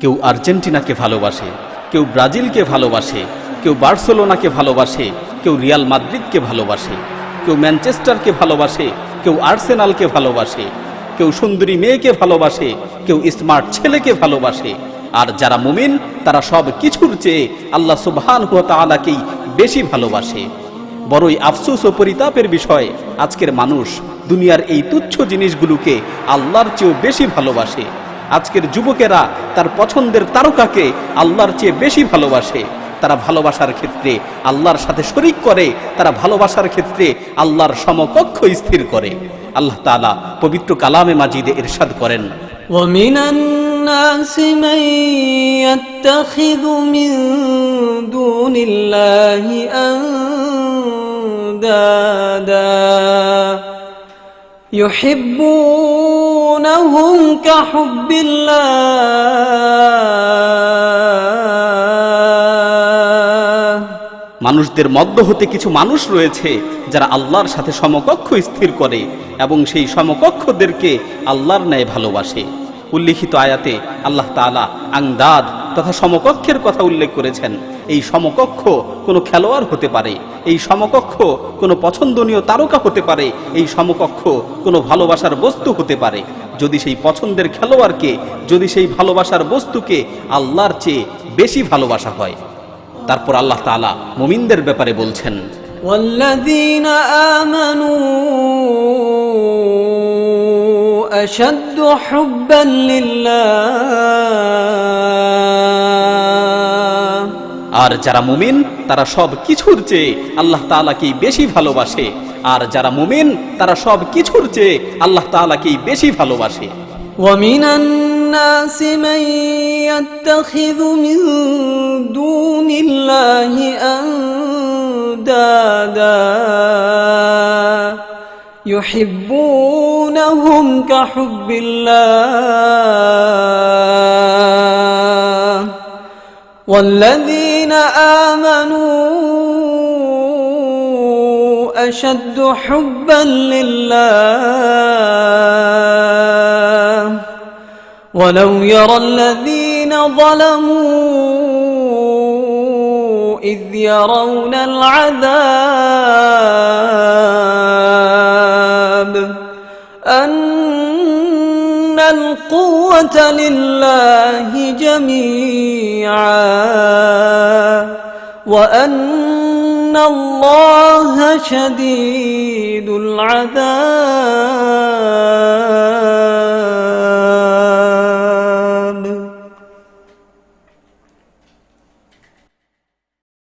কেউ আর্জেন্টিনাকে ভালোবাসে, কেউ ব্রাজিলকে ভালোবাসে, কেউ বার্সেলোনাকে ভালোবাসে, কেউ রিয়াল মাদ্রিদকে ভালোবাসে, কেউ ম্যানচেস্টারকে ভালোবাসে, কেউ আর্সেনালকে ভালোবাসে, কেউ সুন্দরী মেয়েকে ভালোবাসে, কেউ স্মার্ট ছেলেকে ভালোবাসে। আর যারা মুমিন তারা সব কিছুর চেয়ে আল্লাহ সুবহানাহু ওয়া তাআলাকেই বেশি ভালোবাসে। বড়ই আফসোস ও পরিতাপের বিষয়, আজকের মানুষ দুনিয়ার এই তুচ্ছ জিনিসগুলোকে আল্লাহর চেয়েও বেশি ভালোবাসে। আজকের যুবকেরা তার পছন্দের তারকাকে আল্লাহর চেয়ে বেশি ভালোবাসে। তারা ভালোবাসার ক্ষেত্রে আল্লাহর সাথে শরীক করে, তারা ভালোবাসার ক্ষেত্রে আল্লাহর সমকক্ষ স্থির করে। আল্লাহ তাআলা পবিত্র কালামে মাজিদে ইরশাদ করেন, وَمِنَ النَّاسِ مَن يَتَّخِذُ مِن دُونِ اللَّهِ أَندَادًا يُحِبُّونَهُمْ كَحُبِّ اللَّهِ। মানুষদের মধ্য হতে কিছু মানুষ রয়েছে যারা আল্লাহর সাথে সমকক্ষ স্থির করে এবং সেই সমকক্ষদেরকে আল্লাহর ন্যায় ভালোবাসে। উল্লিখিত আয়াতে আল্লাহ তাআলা আন্দাদ তথা সমকক্ষের কথা উল্লেখ করেছেন। এই সমকক্ষ কোনো খেলোয়াড় হতে পারে, এই সমকক্ষ কোনো পছন্দনীয় তারকা হতে পারে, এই সমকক্ষ কোনো ভালোবাসার বস্তু হতে পারে। যদি সেই পছন্দের খেলোয়াড়কে, যদি সেই ভালোবাসার বস্তুকে আল্লাহর চেয়ে বেশি ভালোবাসা হয়। তারপর আল্লাহ তাআলা মুমিনদের ব্যাপারে বলছেন, والذين آمنوا أشد حبا لله। আর যারা মুমিন তারা সব কিছুর চেয়ে আল্লাহ তাআলাকেই বেশি ভালোবাসে। আর যারা মুমিন তারা সব কিছুর চেয়ে আল্লাহ তাআলাকেই বেশি ভালোবাসে। ومن الناس من يتخذ من دون الله أندادا يحبونهم كحب الله والذين آمنوا أشد حبا لله ولو يرى الذين ظلموا إذ يرون العذاب أن القوة لله جميعا وأن الله شديد العذاب